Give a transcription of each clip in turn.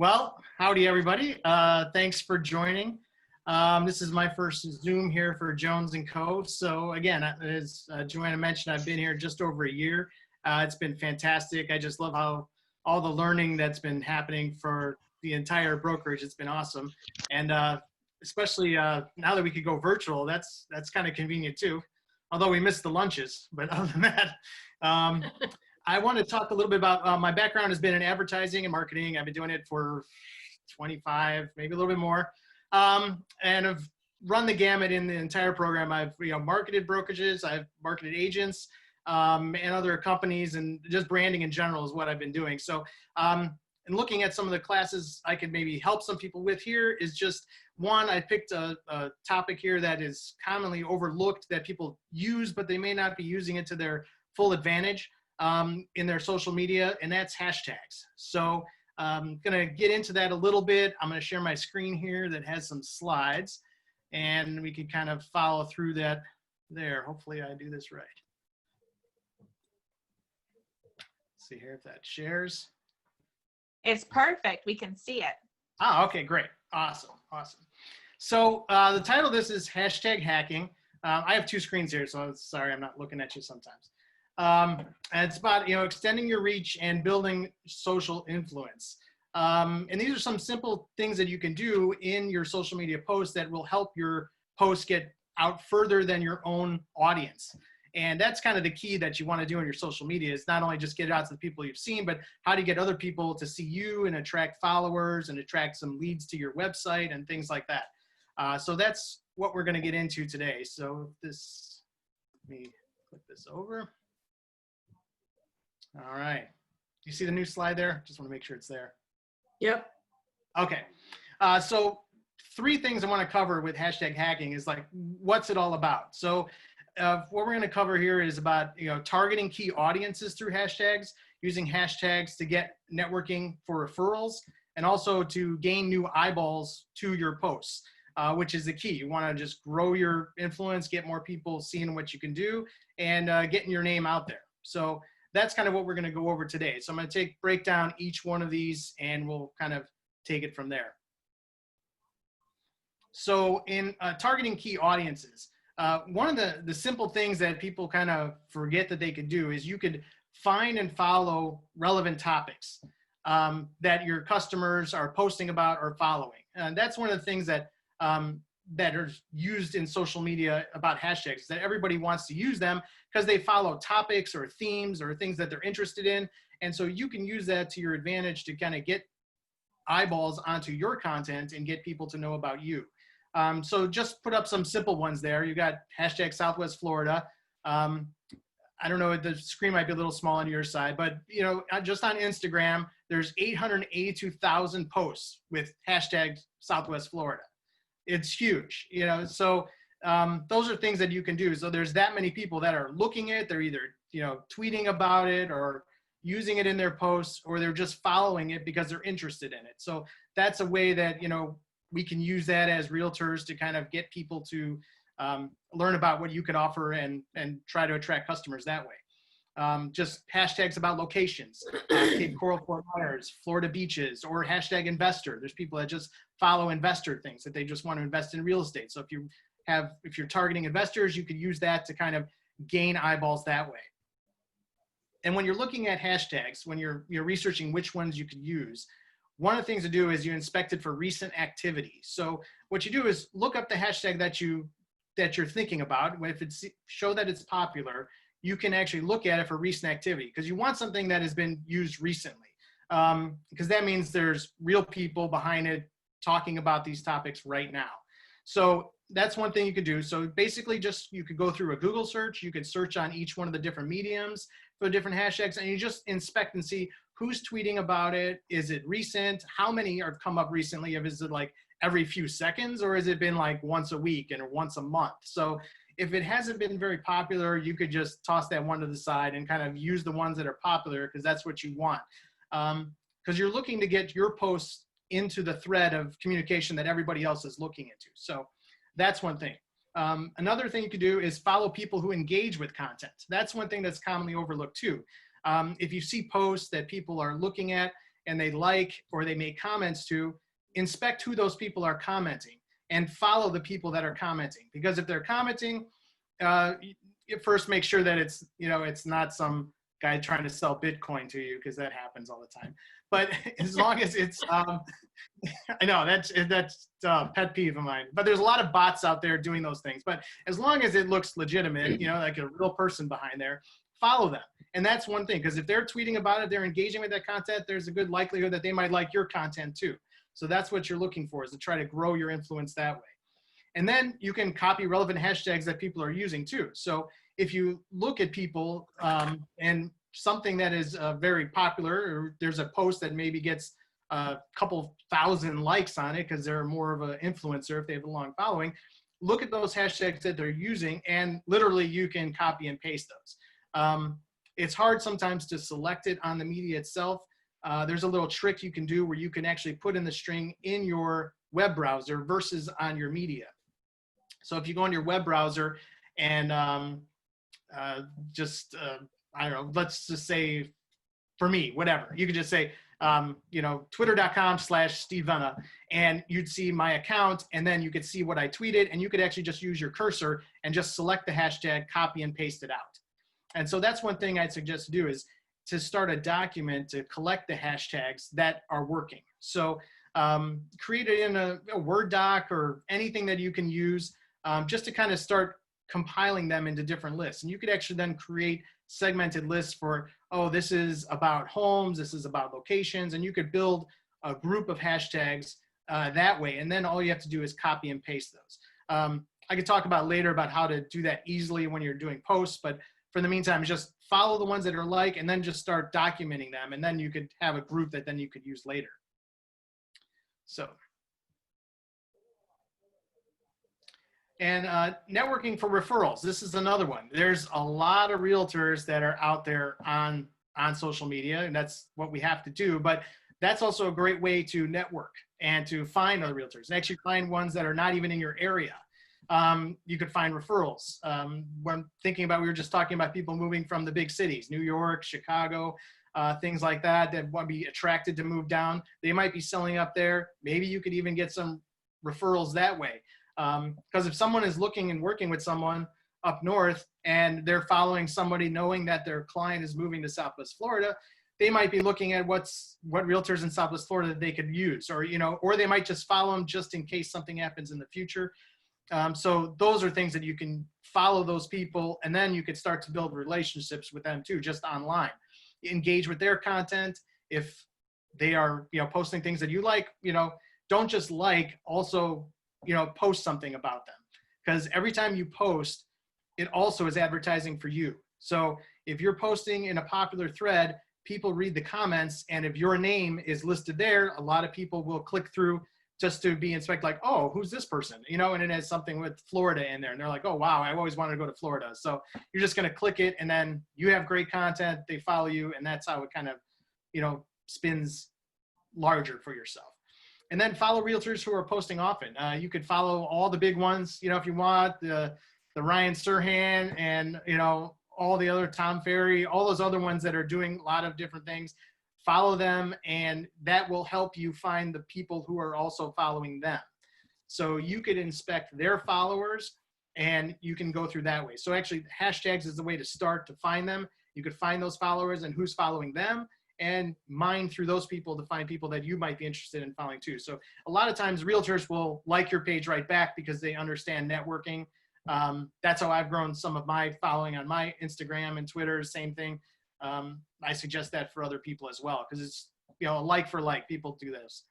Well, howdy everybody. Thanks for joining. This is my first Zoom here for Jones & Co. So again, as Joanna mentioned, I've been here just over a year. It's been fantastic. I just love how all the learning that's been happening for the entire brokerage. It's been awesome. And especially now that we could go virtual, that's kind of convenient too. Although we missed the lunches, but other than that, I want to talk a little bit about my background has been in advertising and marketing. I've been doing it for 25, maybe a little bit more. And I've run the gamut in the entire program. I've marketed brokerages, I've marketed agents, and other companies, and just branding in general is what I've been doing. So and looking at some of the classes I could maybe help some people with here is just one, I picked a topic here that is commonly overlooked that people use, but they may not be using it to their full advantage in their social media, and that's hashtags. So I'm gonna get into that a little bit. I'm gonna share my screen here that has some slides, and we can kind of follow through that there. Hopefully I do this right. Let's see here if that shares. It's perfect. We can see it. Ah, okay, great. Awesome, awesome. So the title of this is Hashtag Hacking. I have two screens here, so sorry I'm not looking at you sometimes. And it's about extending your reach and building social influence. And these are some simple things that you can do in your social media posts that will help your posts get out further than your own audience. And that's kind of the key that you want to do in your social media is not only just get it out to the people you've seen, but how do you get other people to see you and attract followers and attract some leads to your website and things like that. So that's what we're going to get into today. So this, let me click this over. All right. You see the new slide there? Just want to make sure it's there. Yep. Okay. So three things I want to cover with hashtag hacking is like, what's it all about? So what we're going to cover here is about targeting key audiences through hashtags, using hashtags to get networking for referrals, and also to gain new eyeballs to your posts, which is the key. You want to just grow your influence, get more people seeing what you can do, and getting your name out there. So that's kind of what we're going to go over today. So I'm going to break down each one of these, and we'll kind of take it from there. So in targeting key audiences, one of the simple things that people kind of forget that they could do is you could find and follow relevant topics that your customers are posting about or following. And that's one of the things that that are used in social media about hashtags, that everybody wants to use them because they follow topics or themes or things that they're interested in. And so you can use that to your advantage to kind of get eyeballs onto your content and get people to know about you. So just put up some simple ones there. You got hashtag Southwest Florida. I don't know, the screen might be a little small on your side, but just on Instagram, there's 882,000 posts with hashtag Southwest Florida. It's huge, so those are things that you can do. So there's that many people that are looking at it. They're either, tweeting about it or using it in their posts, or they're just following it because they're interested in it. So that's a way that, we can use that as realtors to kind of get people to learn about what you could offer and try to attract customers that way. Just hashtags about locations, Cape Coral, Fort Myers, Florida beaches, or hashtag investor. There's people that just follow investor things, that they just want to invest in real estate. So if you're targeting investors, you could use that to kind of gain eyeballs that way. And when you're looking at hashtags, when you're researching which ones you could use, one of the things to do is you inspect it for recent activity. So what you do is look up the hashtag that you're thinking about. If it's show that it's popular, you can actually look at it for recent activity, because you want something that has been used recently, because that means there's real people behind it talking about these topics right now. So that's one thing you could do. So basically you could go through a Google search, you could search on each one of the different mediums for different hashtags, and you just inspect and see who's tweeting about it. Is it recent? How many have come up recently? Is it like every few seconds, or has it been like once a week and once a month? So if it hasn't been very popular, you could just toss that one to the side and kind of use the ones that are popular, because that's what you want. Because you're looking to get your posts into the thread of communication that everybody else is looking into. So that's one thing. Another thing you could do is follow people who engage with content. That's one thing that's commonly overlooked too. If you see posts that people are looking at and they like or they make comments to, inspect who those people are commenting and follow the people that are commenting. Because if they're commenting, you first make sure that it's, it's not some guy trying to sell Bitcoin to you, because that happens all the time. But as long as it's, I know that's a pet peeve of mine, but there's a lot of bots out there doing those things. But as long as it looks legitimate, like a real person behind there, follow them. And that's one thing, because if they're tweeting about it, they're engaging with that content, there's a good likelihood that they might like your content too. So that's what you're looking for, is to try to grow your influence that way. And then you can copy relevant hashtags that people are using too. So if you look at people and something that is very popular, or there's a post that maybe gets a couple thousand likes on it because they're more of an influencer if they have a long following, look at those hashtags that they're using, and literally you can copy and paste those. It's hard sometimes to select it on the media itself. There's a little trick you can do where you can actually put in the string in your web browser versus on your media. So if you go on your web browser and I don't know, let's just say, for me, whatever, you could just say, twitter.com/Steve Venna, and you'd see my account, and then you could see what I tweeted, and you could actually just use your cursor and just select the hashtag, copy and paste it out. And so that's one thing I'd suggest to do, is to start a document to collect the hashtags that are working. So create it in a Word doc or anything that you can use, just to kind of start compiling them into different lists. And you could actually then create segmented lists for, oh, this is about homes, this is about locations, and you could build a group of hashtags that way. And then all you have to do is copy and paste those. I could talk about later about how to do that easily when you're doing posts, but for the meantime, just follow the ones that are like, and then just start documenting them. And then you could have a group that then you could use later. So. And networking for referrals. This is another one. There's a lot of realtors that are out there on social media, and that's what we have to do. But that's also a great way to network and to find other realtors, and actually find ones that are not even in your area. You could find referrals. When thinking about, we were just talking about people moving from the big cities, New York, Chicago, things like that want to be attracted to move down. They might be selling up there. Maybe you could even get some referrals that way. Because if someone is looking and working with someone up north and they're following somebody knowing that their client is moving to Southwest Florida, they might be looking at what realtors in Southwest Florida they could use, or they might just follow them just in case something happens in the future. So those are things that you can follow those people, and then you could start to build relationships with them too, just online. Engage with their content. If they are, posting things that you like, don't just like, also post something about them, because every time you post, it also is advertising for you. So if you're posting in a popular thread, people read the comments, and if your name is listed there, a lot of people will click through just to be inspected, like, oh, who's this person? And it has something with Florida in there, and they're like, oh, wow, I always wanted to go to Florida. So you're just going to click it, and then you have great content, they follow you, and that's how it kind of, spins larger for yourself. And then follow realtors who are posting often. You could follow all the big ones, if you want, the Ryan Serhant and, all the other Tom Ferry, all those other ones that are doing a lot of different things. Follow them, and that will help you find the people who are also following them. So you could inspect their followers, and you can go through that way. So actually, hashtags is the way to start to find them. You could find those followers and who's following them, and mine through those people to find people that you might be interested in following too. So a lot of times realtors will like your page right back because they understand networking. That's how I've grown some of my following on my Instagram and Twitter, same thing. I suggest that for other people as well, because it's, like for like, people do this.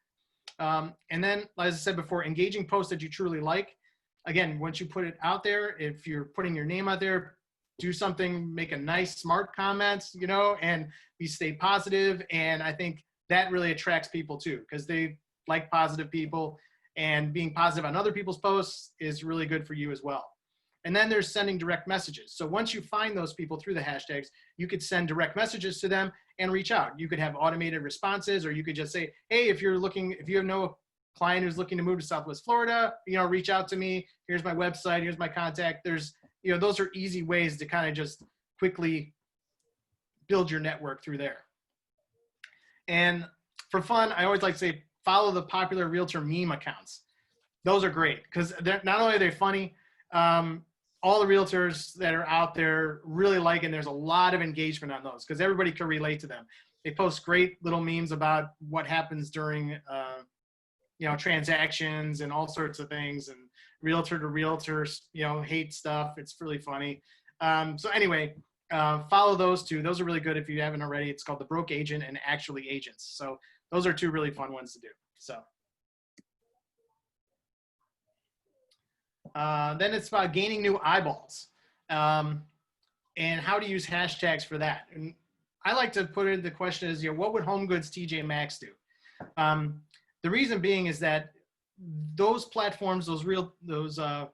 And then, as I said before, engaging posts that you truly like. Again, once you put it out there, if you're putting your name out there, do something, make a nice, smart comments, and stay positive. And I think that really attracts people too, because they like positive people, and being positive on other people's posts is really good for you as well. And then there's sending direct messages. So once you find those people through the hashtags, you could send direct messages to them and reach out. You could have automated responses, or you could just say, hey, if you know a client who's looking to move to Southwest Florida, reach out to me. Here's my website, here's my contact. There's, those are easy ways to kind of just quickly build your network through there. And for fun, I always like to say, follow the popular realtor meme accounts. Those are great because they're not only are they funny, all the realtors that are out there really like it. And there's a lot of engagement on those because everybody can relate to them. They post great little memes about what happens during, transactions and all sorts of things, and realtor to realtors, hate stuff. It's really funny. So anyway, follow those two. Those are really good if you haven't already. It's called The Broke Agent and Actually Agents. So those are two really fun ones to do. So then it's about gaining new eyeballs and how to use hashtags for that. And I like to put it, the question is, what would Home Goods TJ Maxx do? The reason being is that those platforms, those retail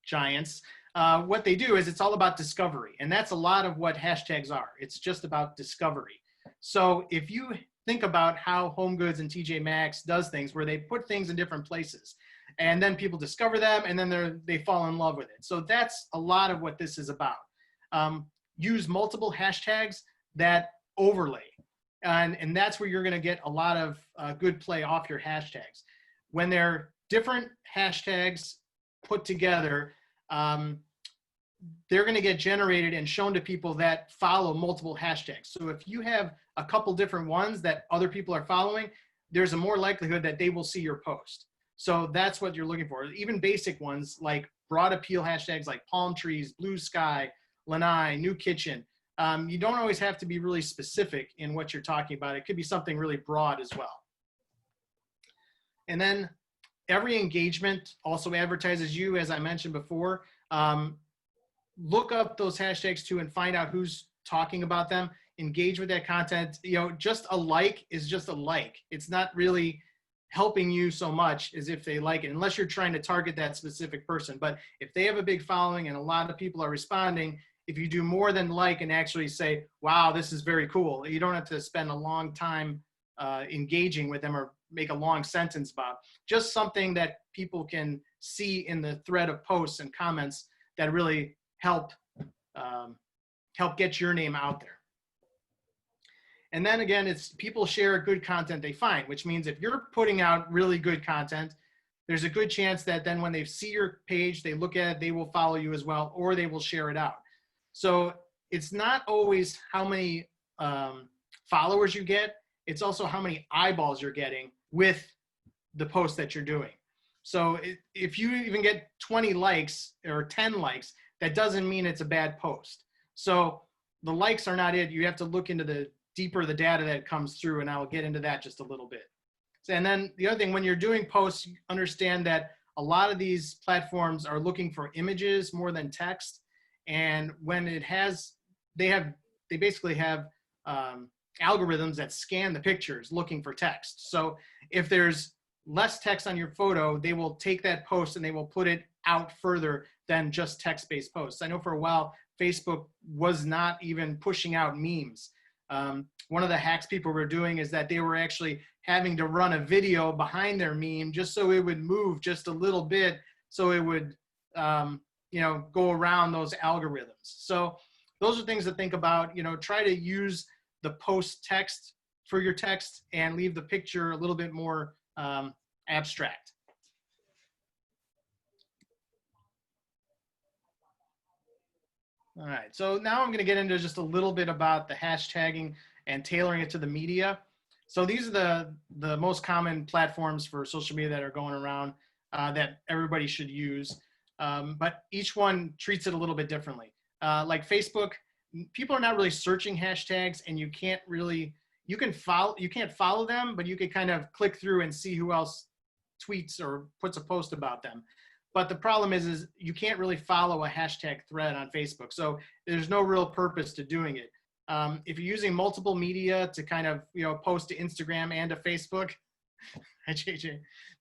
giants, what they do is it's all about discovery. And that's a lot of what hashtags are. It's just about discovery. So if you think about how Home Goods and TJ Maxx does things, where they put things in different places, and then people discover them, and then they fall in love with it. So that's a lot of what this is about. Use multiple hashtags that overlay. And that's where you're going to get a lot of good play off your hashtags. When they're different hashtags put together, they're going to get generated and shown to people that follow multiple hashtags. So if you have a couple different ones that other people are following, there's a more likelihood that they will see your post. So that's what you're looking for. Even basic ones like broad appeal hashtags like palm trees, blue sky, lanai, new kitchen. You don't always have to be really specific in what you're talking about. It could be something really broad as well. And then every engagement also advertises you, as I mentioned before. Look up those hashtags too and find out who's talking about them. Engage with that content. Just a like is just a like. It's not really helping you so much as if they like it, unless you're trying to target that specific person. But if they have a big following and a lot of people are responding, if you do more than like and actually say, wow, this is very cool, you don't have to spend a long time engaging with them or make a long sentence about. Just something that people can see in the thread of posts and comments that really help get your name out there. And then again, it's people share good content they find, which means if you're putting out really good content, there's a good chance that then when they see your page, they look at it, they will follow you as well, or they will share it out. So it's not always how many followers you get, it's also how many eyeballs you're getting with the post that you're doing. So if you even get 20 likes or 10 likes, that doesn't mean it's a bad post. So the likes are not it. You have to look into the deeper the data that comes through, and I'll get into that just a little bit. And then the other thing, when you're doing posts, you understand that a lot of these platforms are looking for images more than text. And when they basically have algorithms that scan the pictures looking for text. So if there's less text on your photo, they will take that post and they will put it out further than just text-based posts. I know for a while, Facebook was not even pushing out memes. One of the hacks people were doing is that they were actually having to run a video behind their meme just so it would move just a little bit, so it would go around those algorithms. So those are things to think about. Try to use the post text for your text and leave the picture a little bit more abstract. All right, so now I'm going to get into just a little bit about the hashtagging and tailoring it to the media. So these are the most common platforms for social media that are going around that everybody should use. But each one treats it a little bit differently. Like Facebook, people are not really searching hashtags, and you can't follow them, but you can kind of click through and see who else tweets or puts a post about them. But the problem is you can't really follow a hashtag thread on Facebook. So there's no real purpose to doing it. If you're using multiple media to kind of, post to Instagram and to Facebook,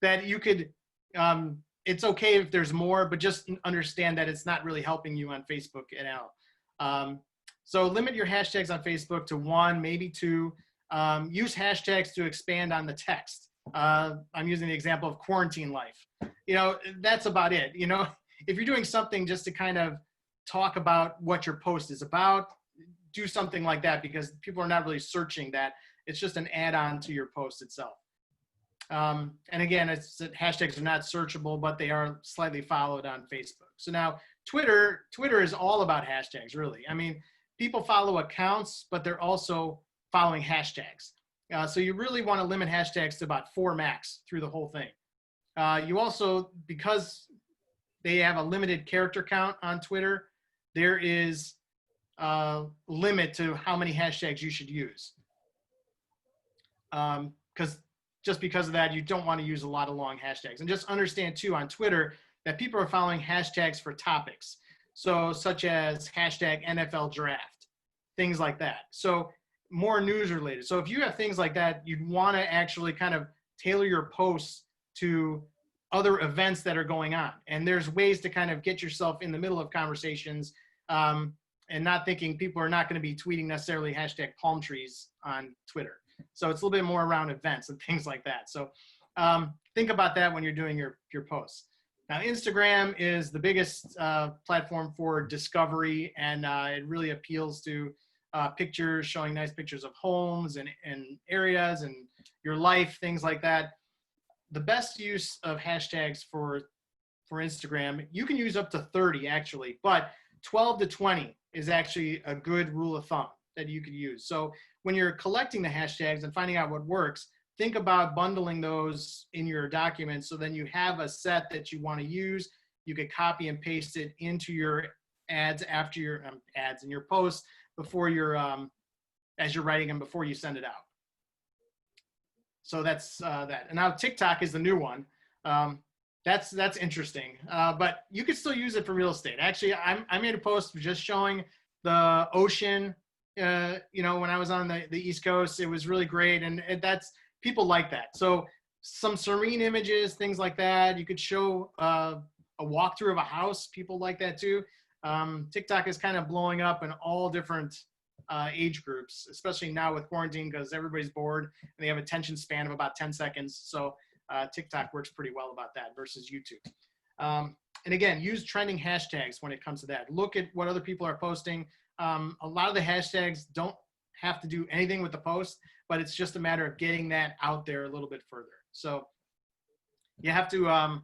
that you could, it's okay if there's more, but just understand that it's not really helping you on Facebook at all. So limit your hashtags on Facebook to 1, maybe 2. Use hashtags to expand on the text. I'm using the example of quarantine life. That's about it. If you're doing something just to kind of talk about what your post is about, do something like that, because people are not really searching that It's just an add-on to your post itself. And again, it's that hashtags are not searchable, but they are slightly followed on Facebook. So now Twitter is all about hashtags, really. I mean, people follow accounts, but they're also following hashtags. So you really want to limit hashtags to about 4 max through the whole thing. You also, because they have a limited character count on Twitter, there is a limit to how many hashtags you should use. Just because of that, you don't want to use a lot of long hashtags. And just understand too on Twitter that people are following hashtags for topics. So such as hashtag NFL draft, things like that. So more news related. So if you have things like that, you'd want to actually kind of tailor your posts to other events that are going on. And there's ways to kind of get yourself in the middle of conversations and not thinking people are not going to be tweeting necessarily hashtag palm trees on Twitter. So it's a little bit more around events and things like that. So think about that when you're doing your posts. Now, Instagram is the biggest platform for discovery, and it really appeals to pictures, showing nice pictures of homes and areas and your life, things like that. The best use of hashtags for Instagram, you can use up to 30 actually, but 12 to 20 is actually a good rule of thumb that you could use. So when you're collecting the hashtags and finding out what works, think about bundling those in your documents so then you have a set that you want to use. You could copy and paste it into your ads after your ads in your posts before you're as you're writing them before you send it out. So that's that. And now TikTok is the new one. That's interesting, but you could still use it for real estate. Actually, I made a post just showing the ocean. When I was on the East Coast, it was really great, and that's people like that. So some serene images, things like that. You could show a walkthrough of a house. People like that too. TikTok is kind of blowing up in all different age groups, especially now with quarantine because everybody's bored and they have attention span of about 10 seconds. So TikTok works pretty well about that versus YouTube. And again, use trending hashtags when it comes to that. Look at what other people are posting. A lot of the hashtags don't have to do anything with the post, but it's just a matter of getting that out there a little bit further. So you have to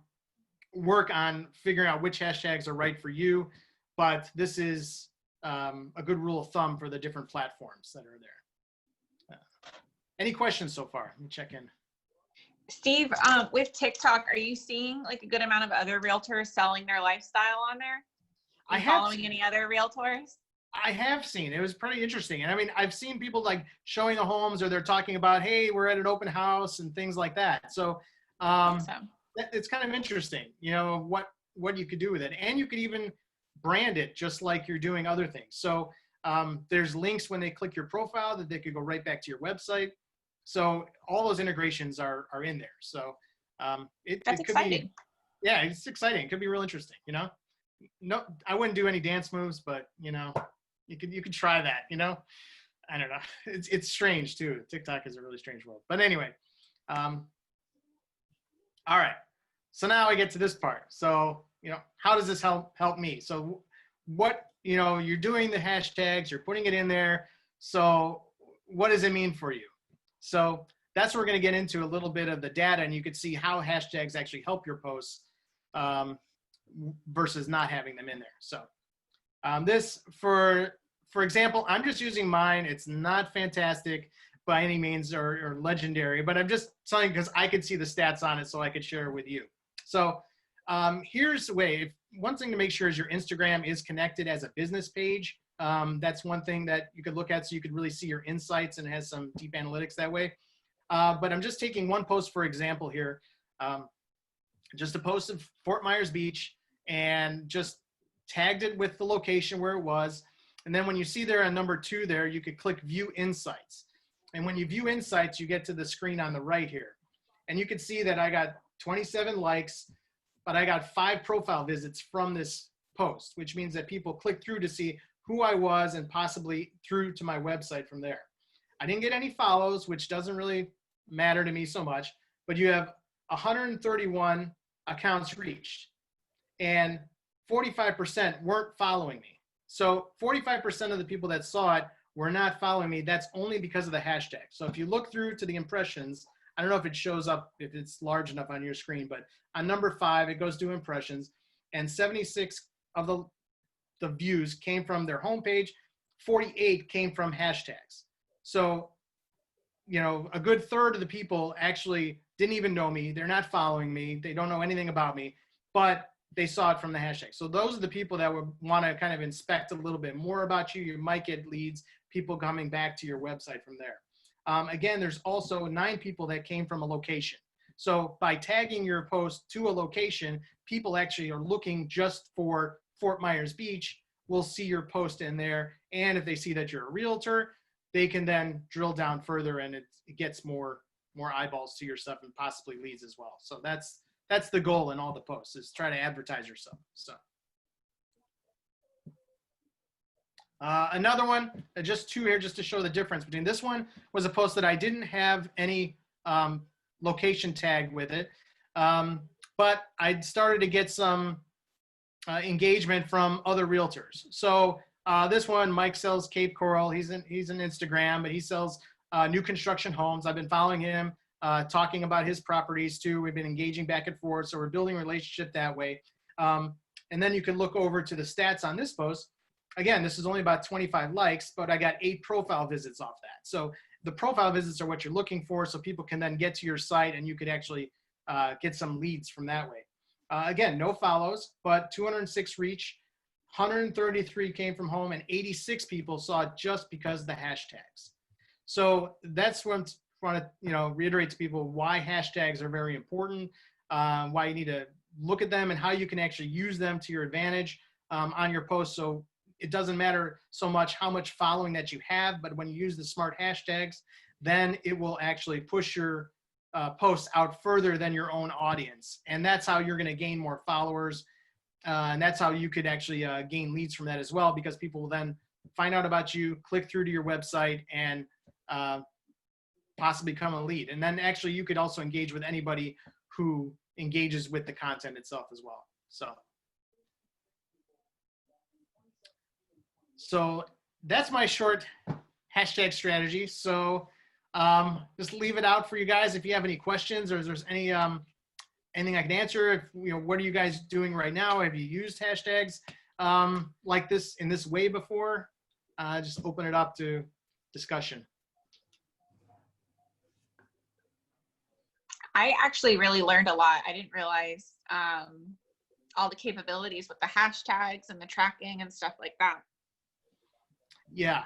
work on figuring out which hashtags are right for you, but this is a good rule of thumb for the different platforms that are there. Any questions so far? Let me check in. Steve, with TikTok, are you seeing like a good amount of other realtors selling their lifestyle on there? Are you following any other realtors? I have seen. It was pretty interesting. And I mean, I've seen people like showing the homes or they're talking about, hey, we're at an open house and things like that. So it's kind of interesting, what you could do with it. And you could even brand it just like you're doing other things. So there's links when they click your profile that they could go right back to your website. So all those integrations are in there. So that's it could exciting. Yeah, it's exciting. It could be real interesting, No, I wouldn't do any dance moves, but you could try that, I don't know. It's strange too. TikTok is a really strange world. But anyway, all right. So now I get to this part. So, how does this help me? So what, you're doing the hashtags, you're putting it in there. So what does it mean for you? So that's where we're going to get into a little bit of the data, and you can see how hashtags actually help your posts versus not having them in there. So this, for example, I'm just using mine. It's not fantastic by any means or legendary, but I'm just telling you because I could see the stats on it so I could share it with you. So here's the way. One thing to make sure is your Instagram is connected as a business page. That's one thing that you could look at so you could really see your insights and it has some deep analytics that way. But I'm just taking one post for example here. Just a post of Fort Myers Beach and just tagged it with the location where it was. And then when you see there on number 2 there, you could click View Insights. And when you view Insights, you get to the screen on the right here. And you can see that I got 27 likes, but I got 5 profile visits from this post, which means that people clicked through to see who I was and possibly through to my website from there. I didn't get any follows, which doesn't really matter to me so much, but you have 131 accounts reached and 45% weren't following me. So 45% of the people that saw it were not following me, that's only because of the hashtag. So if you look through to the impressions, I don't know if it shows up, if it's large enough on your screen, but on number 5, it goes to impressions, and 76 of the views came from their homepage, 48 came from hashtags. So, you know, a good third of the people actually didn't even know me. They're not following me. They don't know anything about me, but they saw it from the hashtag. So those are the people that would want to kind of inspect a little bit more about you. You might get leads, people coming back to your website from there. Again, there's also 9 people that came from a location. So by tagging your post to a location, people actually are looking just for Fort Myers Beach, will see your post in there. And if they see that you're a realtor, they can then drill down further, and it gets more eyeballs to your stuff and possibly leads as well. So that's the goal in all the posts, is try to advertise yourself. So another one, just 2 here just to show the difference between this one was a post that I didn't have any location tag with it. But I started to get some engagement from other realtors. So this one, Mike sells Cape Coral. He's an Instagram, but he sells new construction homes. I've been following him, talking about his properties too. We've been engaging back and forth. So we're building a relationship that way. And then you can look over to the stats on this post. Again, this is only about 25 likes, but I got 8 profile visits off that. So the profile visits are what you're looking for, so people can then get to your site and you could actually get some leads from that way. Again, no follows, but 206 reach, 133 came from home, and 86 people saw it just because of the hashtags. So that's what I want to reiterate to people why hashtags are very important, why you need to look at them and how you can actually use them to your advantage on your post. So it doesn't matter so much how much following that you have, but when you use the smart hashtags, then it will actually push your posts out further than your own audience. And that's how you're going to gain more followers. And that's how you could actually gain leads from that as well, because people will then find out about you, click through to your website, and possibly become a lead. And then actually you could also engage with anybody who engages with the content itself as well. So that's my short hashtag strategy. So just leave it out for you guys if you have any questions, or if there's any anything I can answer. If what are you guys doing right now? Have you used hashtags like this in this way before? Just open it up to discussion. I actually really learned a lot. I didn't realize all the capabilities with the hashtags and the tracking and stuff like that. Yeah.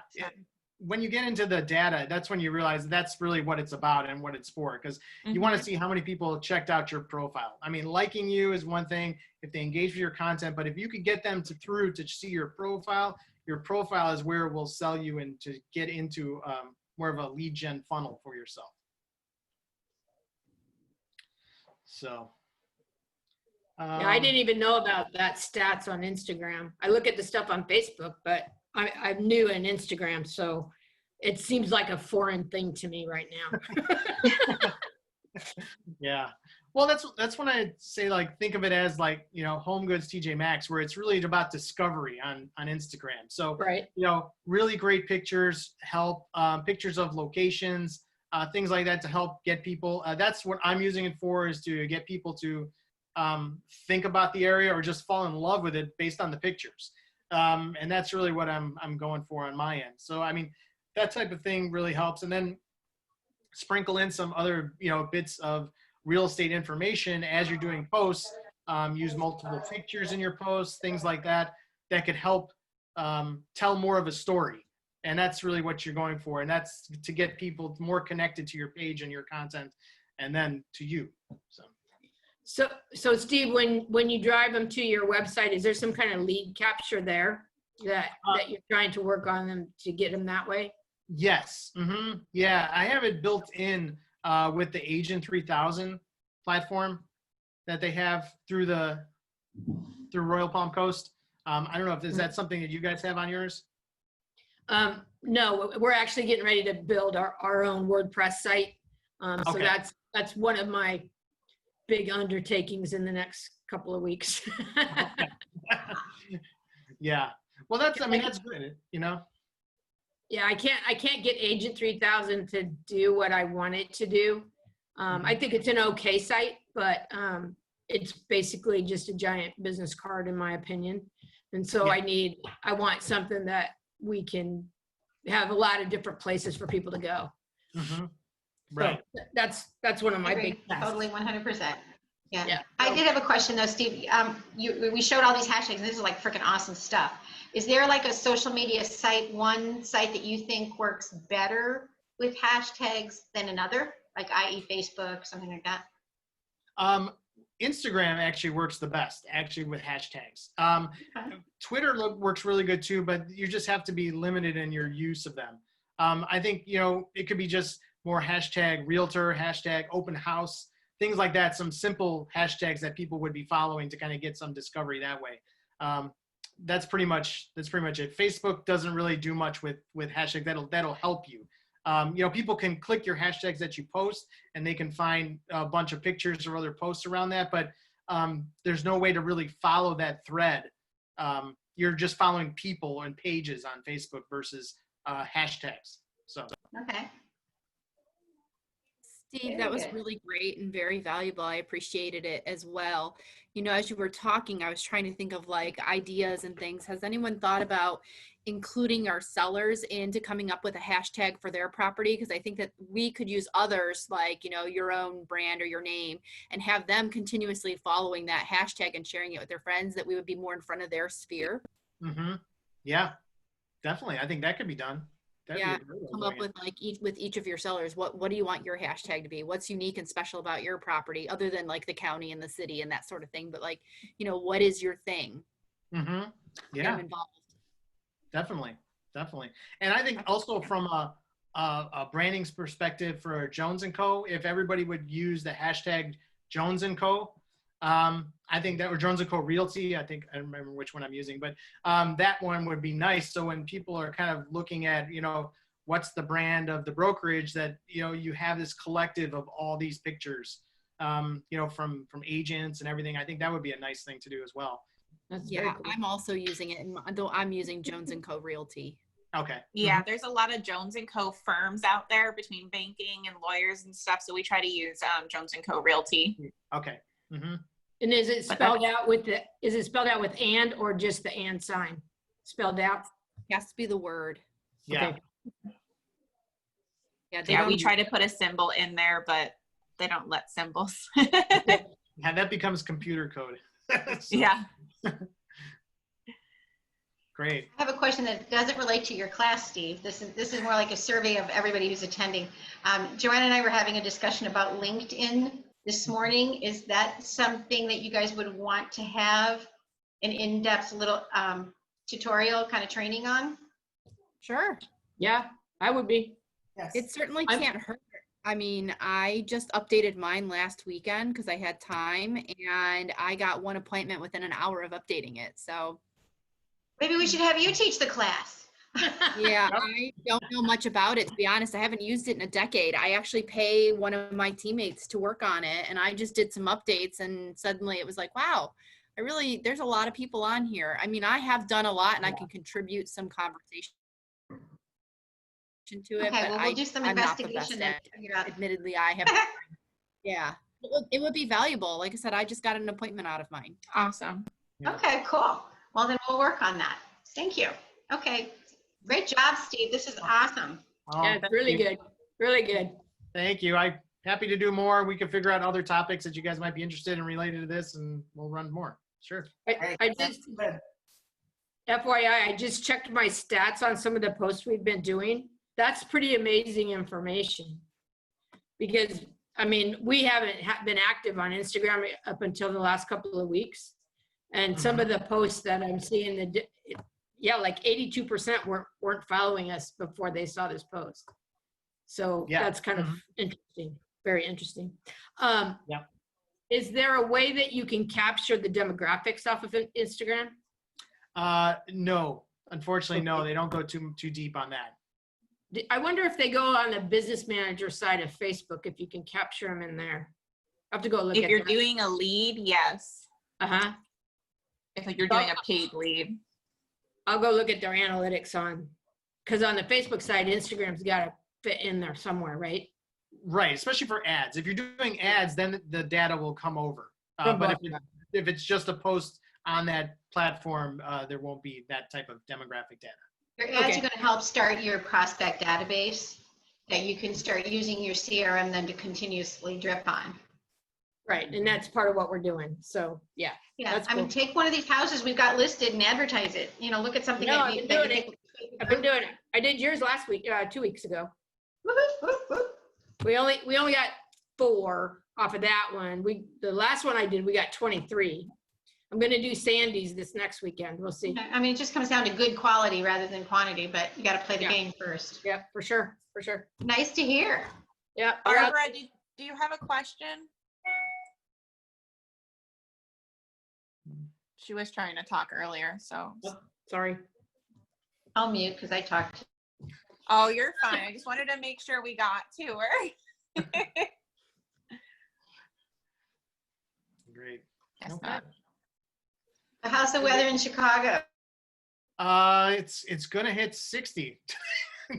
When you get into the data, that's when you realize that's really what it's about and what it's for, because you want to see how many people checked out your profile. I mean, liking you is one thing if they engage with your content, but if you could get them through to see your profile is where it will sell you and to get into more of a lead gen funnel for yourself. So. Yeah, I didn't even know about that stats on Instagram. I look at the stuff on Facebook, but I'm new in Instagram, so it seems like a foreign thing to me right now. Yeah. Well, that's when I say, like, think of it as like, Home Goods TJ Maxx, where it's really about discovery on Instagram. So, right. Really great pictures, help pictures of locations, things like that to help get people. That's what I'm using it for, is to get people to think about the area or just fall in love with it based on the pictures. And that's really what I'm going for on my end. So, I mean, that type of thing really helps. And then sprinkle in some other, bits of real estate information as you're doing posts. Use multiple pictures in your posts, things like that could help tell more of a story. And that's really what you're going for. And that's to get people more connected to your page and your content, and then to you. So Steve, when you drive them to your website, is there some kind of lead capture there that you're trying to work on them to get them that way? Yes. Mm-hmm. Yeah, I have it built in with the Agent 3000 platform that they have through Royal Palm Coast. I don't know if is that something that you guys have on yours? No, we're actually getting ready to build our own WordPress site. So Okay. that's one of my big undertakings in the next couple of weeks. Yeah. Well, that's good, Yeah, I can't get Agent 3000 to do what I want it to do. I think it's an okay site, but it's basically just a giant business card in my opinion. And so I want something that we can have a lot of different places for people to go. Mhm. Right. So that's one of my Agree. big tasks. Totally 100%. Yeah. Yeah. I did have a question though, Steve. We showed all these hashtags and this is like freaking awesome stuff. Is there like a social media site, one site that you think works better with hashtags than another? Like i.e. Facebook, something like that? Instagram actually works the best, actually, with hashtags. Okay. Twitter works really good too, but you just have to be limited in your use of them. I think, it could be just more hashtag realtor, hashtag open house, things like that. Some simple hashtags that people would be following to kind of get some discovery that way. That's pretty much it. Facebook doesn't really do much with hashtag. That'll help you. People can click your hashtags that you post and they can find a bunch of pictures or other posts around that, but there's no way to really follow that thread. You're just following people and pages on Facebook versus hashtags. So. Okay. Steve, Very that was good. really great and very valuable. I appreciated it as well. As you were talking, I was trying to think of like ideas and things. Has anyone thought about including our sellers into coming up with a hashtag for their property? Because I think that we could use others like, your own brand or your name and have them continuously following that hashtag and sharing it with their friends, that we would be more in front of their sphere. Mm-hmm. Yeah, definitely. I think that could be done. That'd be Yeah, a great way of come doing up with like each of your sellers. What do you want your hashtag to be? What's unique and special about your property other than like the county and the city and that sort of thing? But like, what is your thing? it. Mm-hmm. Get Yeah, them involved. definitely. And I think also from a branding perspective for Jones & Co., if everybody would use the hashtag Jones & Co., I think that, or Jones & Co. Realty, I don't remember which one I'm using, but that one would be nice. So when people are kind of looking at, what's the brand of the brokerage, that, you have this collective of all these pictures, from agents and everything. I think that would be a nice thing to do as well. That's very Yeah, cool. I'm also using it, though I'm using Jones & Co. Realty. Okay. Yeah, there's a lot of Jones & Co. firms out there between banking and lawyers and stuff. So we try to use Jones & Co. Realty. Okay. Mm-hmm. And is it spelled out with and or just the and sign spelled out? It has to be the word. Yeah. Okay. Yeah, they Yeah, don't we use- try to put a symbol in there, but they don't let symbols. Yeah, that becomes computer code. So, Yeah. Great. I have a question that doesn't relate to your class, Steve. This is more like a survey of everybody who's attending. Joanna and I were having a discussion about LinkedIn this morning. Is that something that you guys would want to have an in-depth little tutorial kind of training on? Sure. Yeah, I would be. Yes. It certainly I'm- can't hurt. I mean, I just updated mine last weekend because I had time and I got one appointment within an hour of updating it. So Maybe we should have you teach the class. yeah, I don't know much about it, to be honest. I haven't used it in a decade. I actually pay one of my teammates to work on it and I just did some updates and suddenly it was like, wow, there's a lot of people on here. I mean, I have done a lot and I can contribute some conversation to it, Okay, but well, we'll do some I'm not the best investigation at and figure out. admittedly, I have, yeah, it would be valuable. Like I said, I just got an appointment out of mine. Awesome. Okay, cool. Well, then we'll work on that. Thank you. Okay, great job, Steve. This is awesome. Oh, Yeah, it's thank really you. good. Really good. Thank you. I'm happy to do more. We can figure out other topics that you guys might be interested in related to this, and we'll run more. Sure. I just, FYI, I just checked my stats on some of the posts we've been doing. That's pretty amazing information. Because, I mean, we haven't been active on Instagram up until the last couple of weeks. And some of the posts that I'm seeing, yeah, like 82% weren't following us before they saw this post. So Yeah. that's kind of interesting, very interesting. Yeah. Is there a way that you can capture the demographics off of Instagram? No, unfortunately, no. They don't go too deep on that. I wonder if they go on the business manager side of Facebook, if you can capture them in there. I have to go look If at you're that. doing a lead, yes. Uh-huh. If you're doing a paid lead. I'll go look at their analytics on because on the Facebook side, Instagram's got to fit in there somewhere, right? Right, especially for ads. If you're doing ads, then the data will come over. From But both. if it's just a post on that platform, there won't be that type of demographic data. Your ads Okay. are going to help start your prospect database that you can start using your CRM then to continuously drip on. Right, and that's part of what we're doing. So, yeah. Yeah, That's I mean, cool. take one of these houses we've got listed and advertise it. You know, look at something No, that I've you been that you doing think. I've been doing it. I did yours last week, 2 weeks ago. We only got 4 off of that one. The last one I did, we got 23. I'm gonna do Sandy's this next weekend. We'll see. I mean, it just comes down to good quality rather than quantity, but you got to play the Yeah. game first. Yep, for sure, for sure. Nice to hear. Yep. Barbara, do you have a question? She was trying to talk earlier, so. Sorry. I'll mute because I talked. Oh, you're fine. I just wanted to make sure we got to her. Great. Yes, Okay. ma'am. How's the weather in Chicago? It's gonna hit 60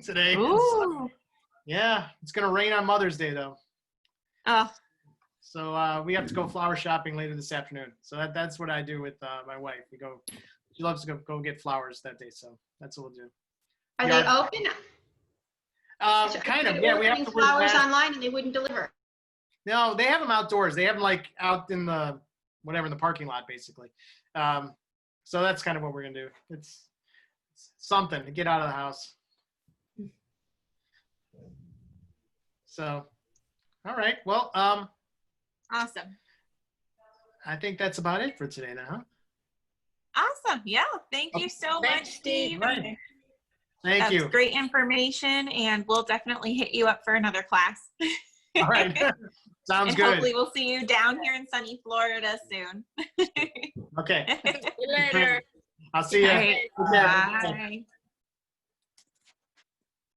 today. Ooh. Yeah, it's gonna rain on Mother's Day though. Oh, So we have to go flower shopping later this afternoon. So that's what I do with my wife. She loves to go get flowers that day. So that's what we'll do. Are Yeah. they open? Kind of. You're Yeah, we have ordering to wear flowers masks. online and they wouldn't deliver. No, they have them outdoors. They have them like out in the whatever in the parking lot, basically. So that's kind of what we're gonna do. It's something to get out of the house. So, all right. Well, awesome. I think that's about it for today now. Awesome. Yeah. Thank you so Thanks, much, Steve. Steve. Right. Thank That's you. great information, and we'll definitely hit you up for another class. All right. Sounds And good. hopefully we'll see you down here in sunny Florida soon. Okay. See you later. I'll see you. All right. Okay. Bye.